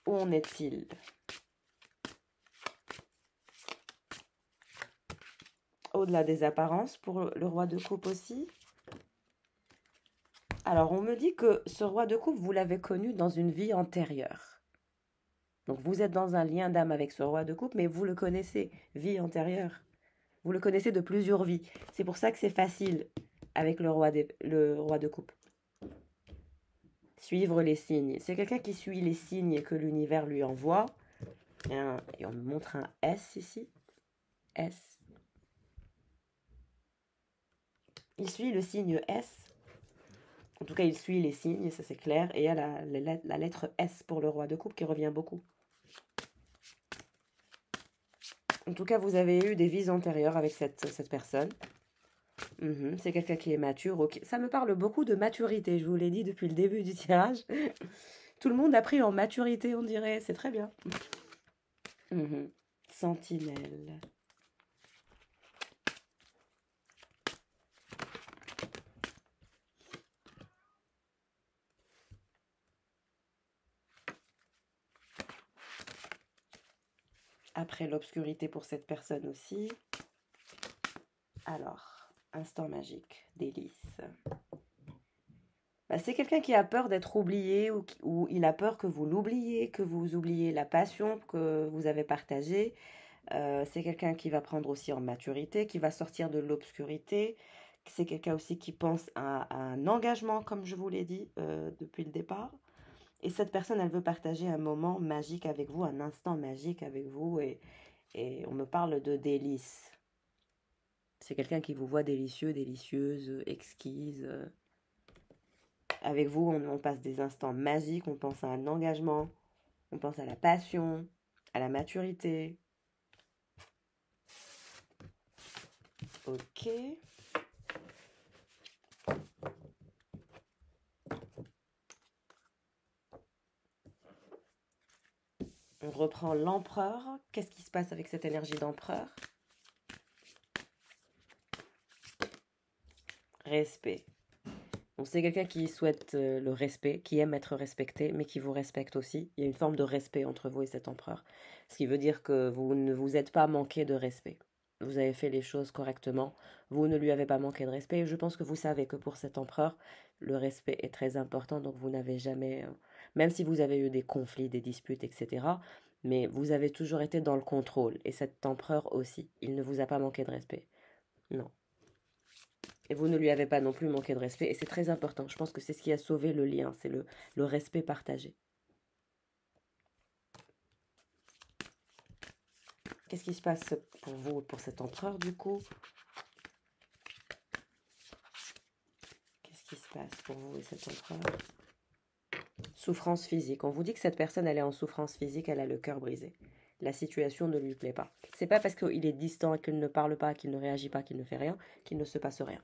Speaker 1: Où en est-il? Au-delà des apparences pour le roi de coupe aussi. Alors, on me dit que ce roi de coupe, vous l'avez connu dans une vie antérieure. Donc, vous êtes dans un lien d'âme avec ce roi de coupe, mais vous le connaissez, vie antérieure. Vous le connaissez de plusieurs vies. C'est pour ça que c'est facile avec le roi de coupe. Suivre les signes. C'est quelqu'un qui suit les signes que l'univers lui envoie. Et on me montre un S ici. S. Il suit le signe S. En tout cas, il suit les signes, ça c'est clair. Et il y a la lettre S pour le roi de coupe qui revient beaucoup. En tout cas, vous avez eu des vies antérieures avec cette personne. C'est quelqu'un qui est mature. Okay. Ça me parle beaucoup de maturité, je vous l'ai dit depuis le début du tirage. Tout le monde a pris en maturité, on dirait. C'est très bien. Sentinelle. Après l'obscurité pour cette personne aussi. Alors, instant magique, délice. C'est quelqu'un qui a peur d'être oublié ou il a peur que vous l'oubliez, que vous oubliez la passion que vous avez partagée. C'est quelqu'un qui va prendre aussi en maturité, qui va sortir de l'obscurité. C'est quelqu'un aussi qui pense à un engagement, comme je vous l'ai dit depuis le départ. Et cette personne, elle veut partager un moment magique avec vous, un instant magique avec vous. Et on me parle de délices. C'est quelqu'un qui vous voit délicieux, délicieuse, exquise. Avec vous, on passe des instants magiques, on pense à un engagement, on pense à la passion, à la maturité. Ok. On reprend l'empereur. Qu'est-ce qui se passe avec cette énergie d'empereur? Respect. Bon, c'est quelqu'un qui souhaite le respect, qui aime être respecté, mais qui vous respecte aussi. Il y a une forme de respect entre vous et cet empereur. Ce qui veut dire que vous ne vous êtes pas manqué de respect. Vous avez fait les choses correctement. Vous ne lui avez pas manqué de respect. Et je pense que vous savez que pour cet empereur, le respect est très important. Donc vous n'avez jamais, même si vous avez eu des conflits, des disputes, etc., mais vous avez toujours été dans le contrôle. Et cet empereur aussi, il ne vous a pas manqué de respect. Non. Et vous ne lui avez pas non plus manqué de respect. Et c'est très important. Je pense que c'est ce qui a sauvé le lien. C'est le respect partagé. Qu'est-ce qui se passe pour vous, pour cet empereur, du coup? Qu'est-ce qui se passe pour vous et cet empereur? Souffrance physique. On vous dit que cette personne, elle est en souffrance physique, elle a le cœur brisé. La situation ne lui plaît pas. C'est pas parce qu'il est distant, qu'il ne parle pas, qu'il ne réagit pas, qu'il ne fait rien, qu'il ne se passe rien.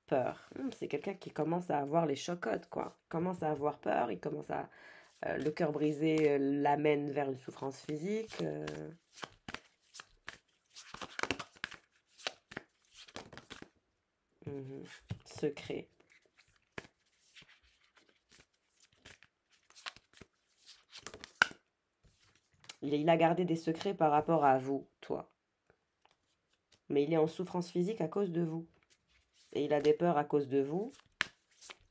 Speaker 1: Peur. C'est quelqu'un qui commence à avoir les chocottes, quoi. Il commence à avoir peur, il commence à... le cœur brisé l'amène vers une souffrance physique. Secret. Il a gardé des secrets par rapport à vous, toi. Mais il est en souffrance physique à cause de vous. Et il a des peurs à cause de vous.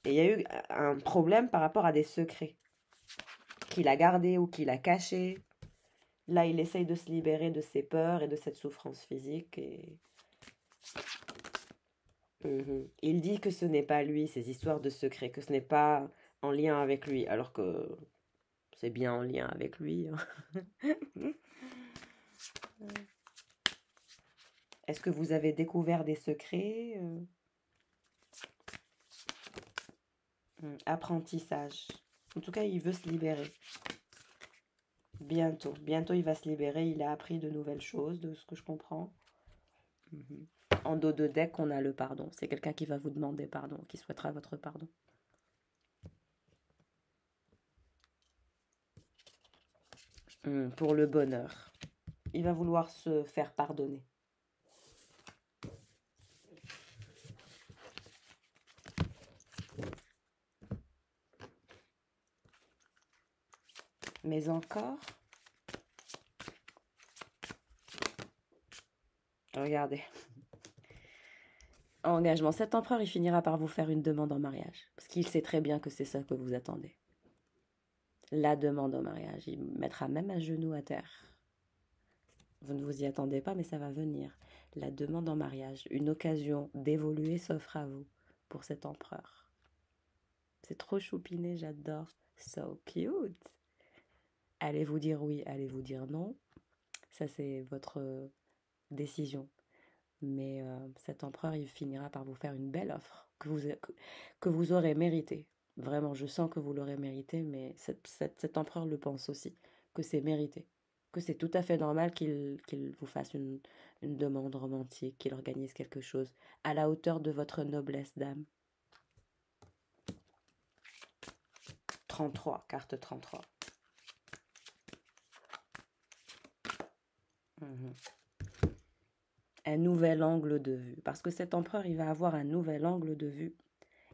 Speaker 1: Et il y a eu un problème par rapport à des secrets qu'il a gardés ou qu'il a cachés. Là, il essaye de se libérer de ses peurs et de cette souffrance physique. Et... Il dit que ce n'est pas lui, ces histoires de secrets, que ce n'est pas en lien avec lui, alors que c'est bien en lien avec lui. Est-ce que vous avez découvert des secrets? Apprentissage. En tout cas, il veut se libérer. Bientôt. Bientôt, il va se libérer. Il a appris de nouvelles choses, de ce que je comprends. En dos de deck, on a le pardon. C'est quelqu'un qui va vous demander pardon, qui souhaitera votre pardon. Pour le bonheur. Il va vouloir se faire pardonner. Mais encore, regardez. Engagement. Cet empereur, il finira par vous faire une demande en mariage. Parce qu'il sait très bien que c'est ça que vous attendez. La demande en mariage. Il mettra même un genou à terre. Vous ne vous y attendez pas, mais ça va venir. La demande en mariage. Une occasion d'évoluer s'offre à vous pour cet empereur. C'est trop choupiné, j'adore. So cute. Allez-vous dire oui, allez-vous dire non? Ça, c'est votre décision. Mais cet empereur, il finira par vous faire une belle offre que vous aurez méritée. Vraiment, je sens que vous l'aurez mérité, mais cet empereur le pense aussi, que c'est mérité. Que c'est tout à fait normal qu'il vous fasse une demande romantique, qu'il organise quelque chose à la hauteur de votre noblesse d'âme. 33, carte 33. Un nouvel angle de vue. Parce que cet empereur, il va avoir un nouvel angle de vue.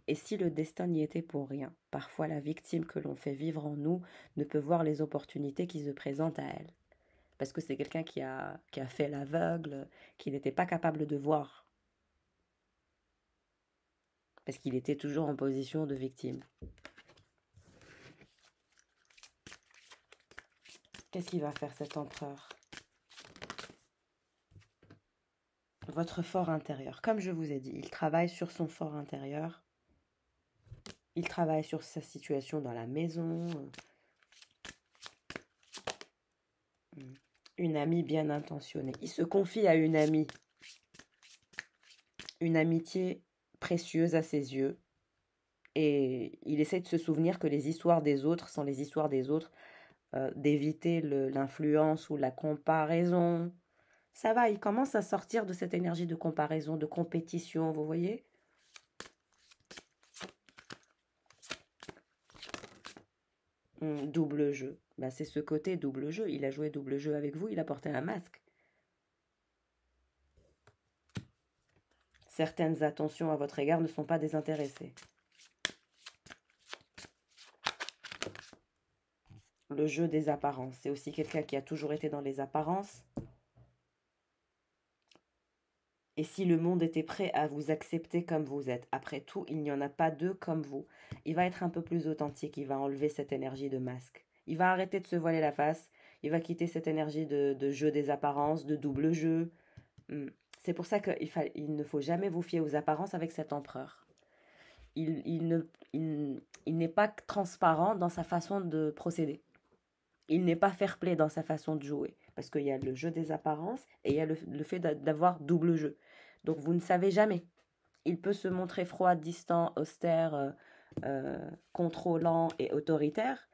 Speaker 1: Et si le destin n'y était pour rien, parfois la victime que l'on fait vivre en nous ne peut voir les opportunités qui se présentent à elle. Parce que c'est quelqu'un qui a fait l'aveugle, qui n'était pas capable de voir. Parce qu'il était toujours en position de victime. Qu'est-ce qu'il va faire cet empereur? Votre fort intérieur. Comme je vous ai dit, il travaille sur son fort intérieur. Il travaille sur sa situation dans la maison. Une amie bien intentionnée. Il se confie à une amie. Une amitié précieuse à ses yeux. Et il essaie de se souvenir que les histoires des autres sont les histoires des autres. D'éviter l'influence ou la comparaison. Ça va, il commence à sortir de cette énergie de comparaison, de compétition, vous voyez? Double jeu. Bah, c'est ce côté double jeu. Il a joué double jeu avec vous, il a porté un masque. certaines attentions à votre égard ne sont pas désintéressées. Le jeu des apparences. C'est aussi quelqu'un qui a toujours été dans les apparences. Et si le monde était prêt à vous accepter comme vous êtes, après tout, il n'y en a pas deux comme vous. Il va être un peu plus authentique, il va enlever cette énergie de masque. Il va arrêter de se voiler la face, il va quitter cette énergie de jeu des apparences, de double jeu. C'est pour ça qu'il ne faut jamais vous fier aux apparences avec cet empereur. Il n'est pas transparent dans sa façon de procéder. Il n'est pas fair-play dans sa façon de jouer. Parce qu'il y a le jeu des apparences et il y a le fait d'avoir double jeu. Donc vous ne savez jamais. Il peut se montrer froid, distant, austère, contrôlant et autoritaire,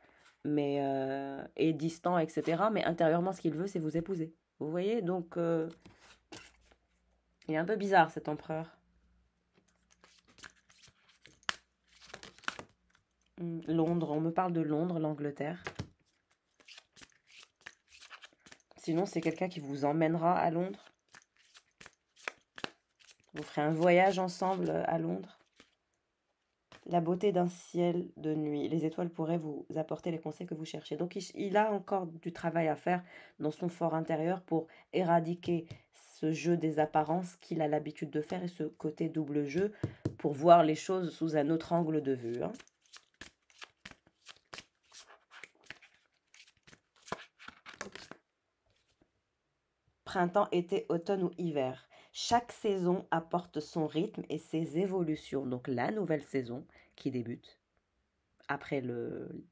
Speaker 1: et distant, etc. Mais intérieurement, ce qu'il veut, c'est vous épouser. Vous voyez? Donc, il est un peu bizarre, cet empereur. Londres, on me parle de Londres, l'Angleterre. Sinon, c'est quelqu'un qui vous emmènera à Londres. Vous ferez un voyage ensemble à Londres. La beauté d'un ciel de nuit. Les étoiles pourraient vous apporter les conseils que vous cherchez. Donc, il a encore du travail à faire dans son fort intérieur pour éradiquer ce jeu des apparences qu'il a l'habitude de faire et ce côté double jeu pour voir les choses sous un autre angle de vue. Printemps, été, automne ou hiver. Chaque saison apporte son rythme et ses évolutions. Donc la nouvelle saison qui débute après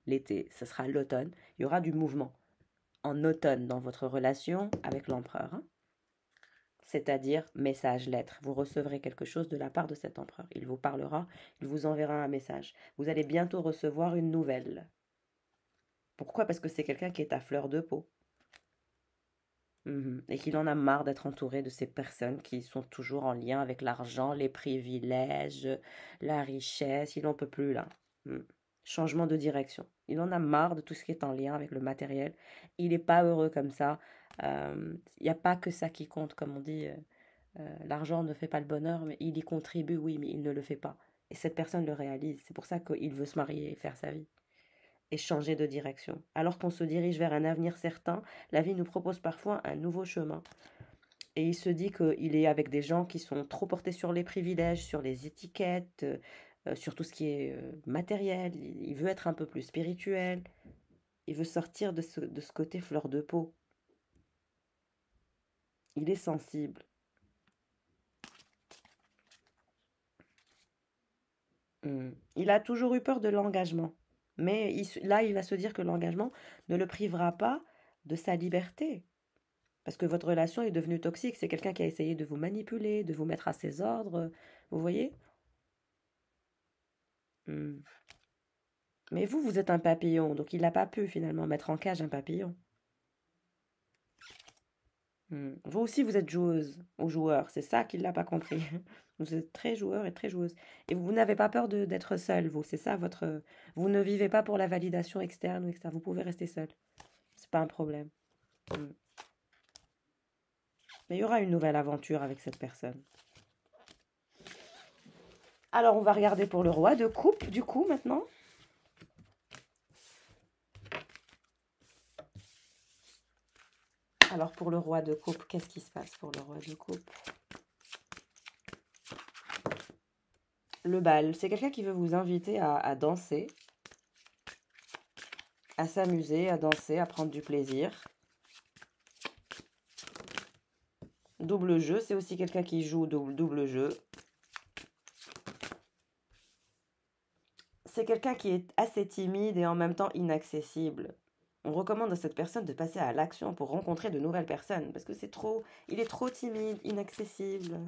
Speaker 1: l'été, ce sera l'automne. Il y aura du mouvement en automne dans votre relation avec l'empereur. C'est-à-dire message, lettre. Vous recevrez quelque chose de la part de cet empereur. Il vous parlera, il vous enverra un message. Vous allez bientôt recevoir une nouvelle. Pourquoi? Parce que c'est quelqu'un qui est à fleur de peau. Et qu'il en a marre d'être entouré de ces personnes qui sont toujours en lien avec l'argent, les privilèges, la richesse. Il n'en peut plus là. Changement de direction. Il en a marre de tout ce qui est en lien avec le matériel. Il n'est pas heureux comme ça. Il n'y a pas que ça qui compte, comme on dit. L'argent ne fait pas le bonheur, mais il y contribue, oui, mais il ne le fait pas. Et cette personne le réalise. C'est pour ça qu'il veut se marier et faire sa vie. Et changer de direction. Alors qu'on se dirige vers un avenir certain, la vie nous propose parfois un nouveau chemin. Et il se dit qu'il est avec des gens qui sont trop portés sur les privilèges, sur les étiquettes, sur tout ce qui est matériel. Il veut être un peu plus spirituel. Il veut sortir de ce côté fleur de peau. Il est sensible. Il a toujours eu peur de l'engagement. Mais là, il va se dire que l'engagement ne le privera pas de sa liberté. Parce que votre relation est devenue toxique. C'est quelqu'un qui a essayé de vous manipuler, de vous mettre à ses ordres. Vous voyez? Mais vous êtes un papillon. Donc, il n'a pas pu finalement mettre en cage un papillon. Vous aussi, vous êtes joueuse ou joueur. C'est ça qu'il n'a pas compris. Vous êtes très joueur et très joueuse. Et vous n'avez pas peur d'être seul, vous. C'est ça votre. Vous ne vivez pas pour la validation externe ou externe. Vous pouvez rester seul. C'est pas un problème. Mais il y aura une nouvelle aventure avec cette personne. Alors, on va regarder pour le roi de coupe, du coup, maintenant. Alors, pour le roi de coupe, qu'est-ce qui se passe pour le roi de coupe? Le bal, c'est quelqu'un qui veut vous inviter à danser, à s'amuser, à danser, à prendre du plaisir. Double jeu, c'est aussi quelqu'un qui joue double jeu. C'est quelqu'un qui est assez timide et en même temps inaccessible. On recommande à cette personne de passer à l'action pour rencontrer de nouvelles personnes. Parce que il est trop timide, inaccessible.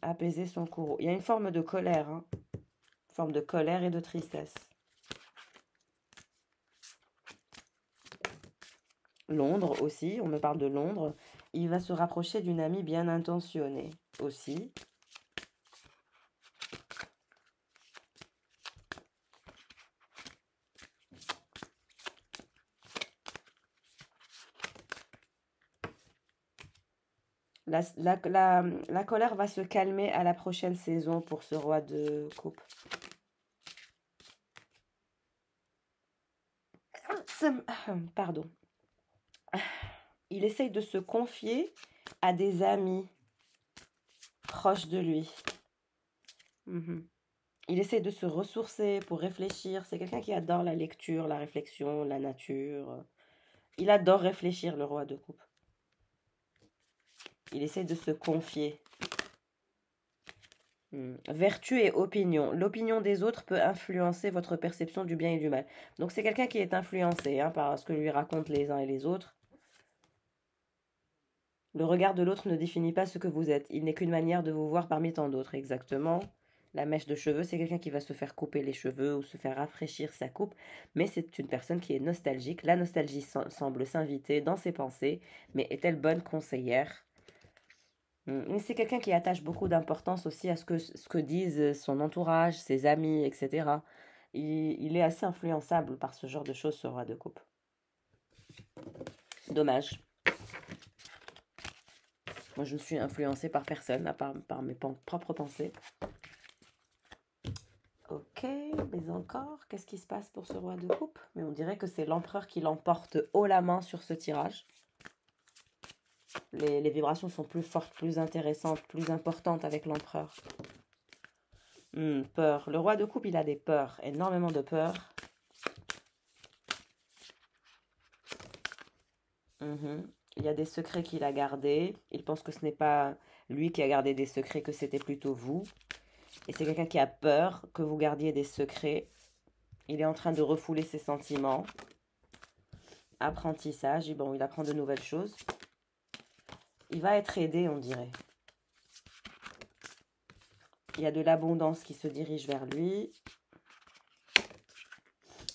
Speaker 1: Apaiser son courroux. Il y a une forme de colère. Une forme de colère et de tristesse. Londres aussi, on me parle de Londres. Il va se rapprocher d'une amie bien intentionnée aussi. La colère va se calmer à la prochaine saison pour ce roi de coupe. Pardon. Il essaye de se confier à des amis proches de lui. Mhm. Il essaie de se ressourcer pour réfléchir. C'est quelqu'un qui adore la lecture, la réflexion, la nature. Il adore réfléchir, le roi de coupe. Il essaie de se confier. Vertu et opinion. L'opinion des autres peut influencer votre perception du bien et du mal. Donc c'est quelqu'un qui est influencé par ce que lui racontent les uns et les autres. Le regard de l'autre ne définit pas ce que vous êtes. Il n'est qu'une manière de vous voir parmi tant d'autres. Exactement. La mèche de cheveux, c'est quelqu'un qui va se faire couper les cheveux ou se faire rafraîchir sa coupe, mais c'est une personne qui est nostalgique. La nostalgie semble s'inviter dans ses pensées, mais est-elle bonne conseillère? C'est quelqu'un qui attache beaucoup d'importance aussi à ce que disent son entourage, ses amis, etc. Il est assez influençable par ce genre de choses, ce roi de coupe. Dommage. Moi, je ne suis influencée par personne, à part par mes propres pensées. Ok, mais encore, qu'est-ce qui se passe pour ce roi de coupe? Mais on dirait que c'est l'empereur qui l'emporte haut la main sur ce tirage. Les vibrations sont plus fortes, plus intéressantes, plus importantes avec l'empereur. Peur. Le roi de coupe, il a des peurs, énormément de peurs. Il y a des secrets qu'il a gardés. Il pense que ce n'est pas lui qui a gardé des secrets, que c'était plutôt vous. Et c'est quelqu'un qui a peur que vous gardiez des secrets. Il est en train de refouler ses sentiments. Apprentissage, bon, il apprend de nouvelles choses. Il va être aidé, on dirait. Il y a de l'abondance qui se dirige vers lui.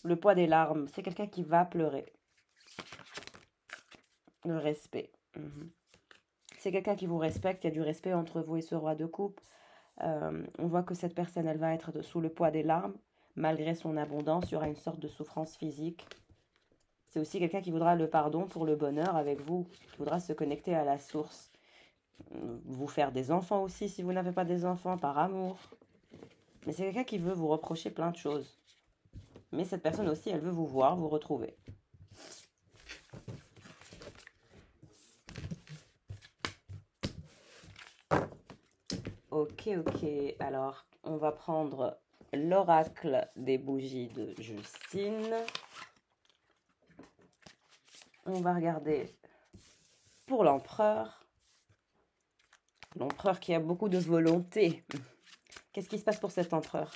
Speaker 1: Le poids des larmes, c'est quelqu'un qui va pleurer. Le respect. C'est quelqu'un qui vous respecte, il y a du respect entre vous et ce roi de coupe. On voit que cette personne, elle va être sous le poids des larmes. Malgré son abondance, il y aura une sorte de souffrance physique. C'est aussi quelqu'un qui voudra le pardon pour le bonheur avec vous, qui voudra se connecter à la source. Vous faire des enfants aussi si vous n'avez pas des enfants, par amour. Mais c'est quelqu'un qui veut vous reprocher plein de choses. Mais cette personne aussi, elle veut vous voir, vous retrouver. Ok. Alors, on va prendre l'oracle des bougies de Justine. On va regarder pour l'empereur. L'empereur qui a beaucoup de volonté. Qu'est-ce qui se passe pour cet empereur?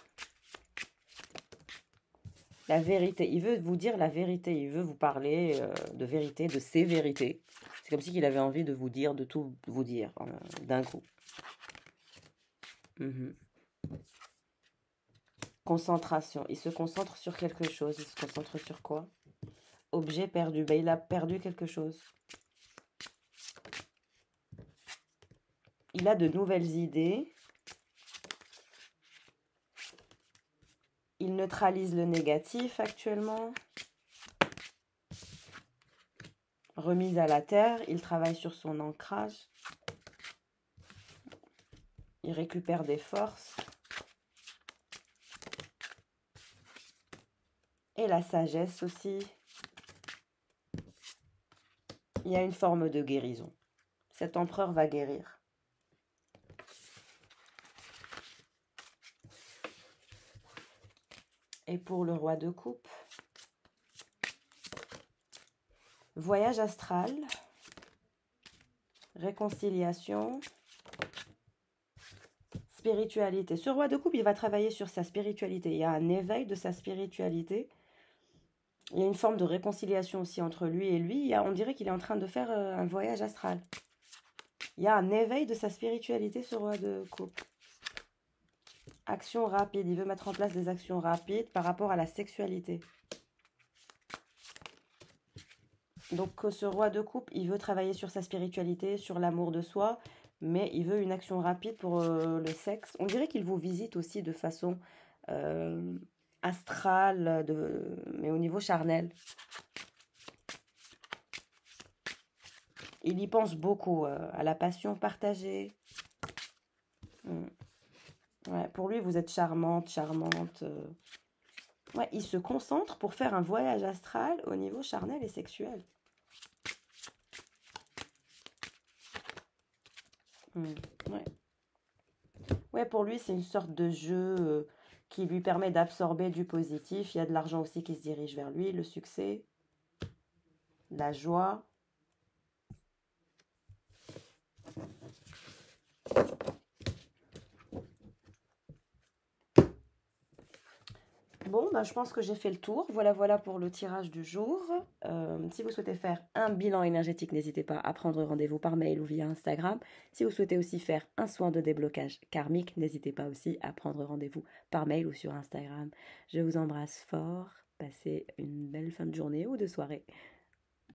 Speaker 1: La vérité. Il veut vous dire la vérité. Il veut vous parler de vérité, de ses vérités. C'est comme s'il avait envie de vous dire, de tout vous dire d'un coup. Concentration. Il se concentre sur quelque chose. Il se concentre sur quoi? Objet perdu. Il a perdu quelque chose. Il a de nouvelles idées. Il neutralise le négatif actuellement. Remise à la terre. Il travaille sur son ancrage. Il récupère des forces. Et la sagesse aussi. Il y a une forme de guérison. Cet empereur va guérir. Et pour le roi de coupe, voyage astral, réconciliation, spiritualité. Ce roi de coupe, il va travailler sur sa spiritualité. Il y a un éveil de sa spiritualité. Il y a une forme de réconciliation aussi entre lui et lui. On dirait qu'il est en train de faire un voyage astral. Il y a un éveil de sa spiritualité, ce roi de coupe. Action rapide. Il veut mettre en place des actions rapides par rapport à la sexualité. Donc ce roi de coupe, il veut travailler sur sa spiritualité, sur l'amour de soi, mais il veut une action rapide pour le sexe. On dirait qu'il vous visite aussi de façon astrale, mais au niveau charnel. Il y pense beaucoup à la passion partagée. Mm. Ouais, pour lui, vous êtes charmante, charmante. Ouais, il se concentre pour faire un voyage astral au niveau charnel et sexuel. Mm. Ouais. Ouais, pour lui, c'est une sorte de jeu qui lui permet d'absorber du positif. Il y a de l'argent aussi qui se dirige vers lui, le succès, la joie. Bon, bah, je pense que j'ai fait le tour. Voilà, voilà pour le tirage du jour. Si vous souhaitez faire un bilan énergétique, n'hésitez pas à prendre rendez-vous par mail ou via Instagram. Si vous souhaitez aussi faire un soin de déblocage karmique, n'hésitez pas aussi à prendre rendez-vous par mail ou sur Instagram. Je vous embrasse fort. Passez une belle fin de journée ou de soirée.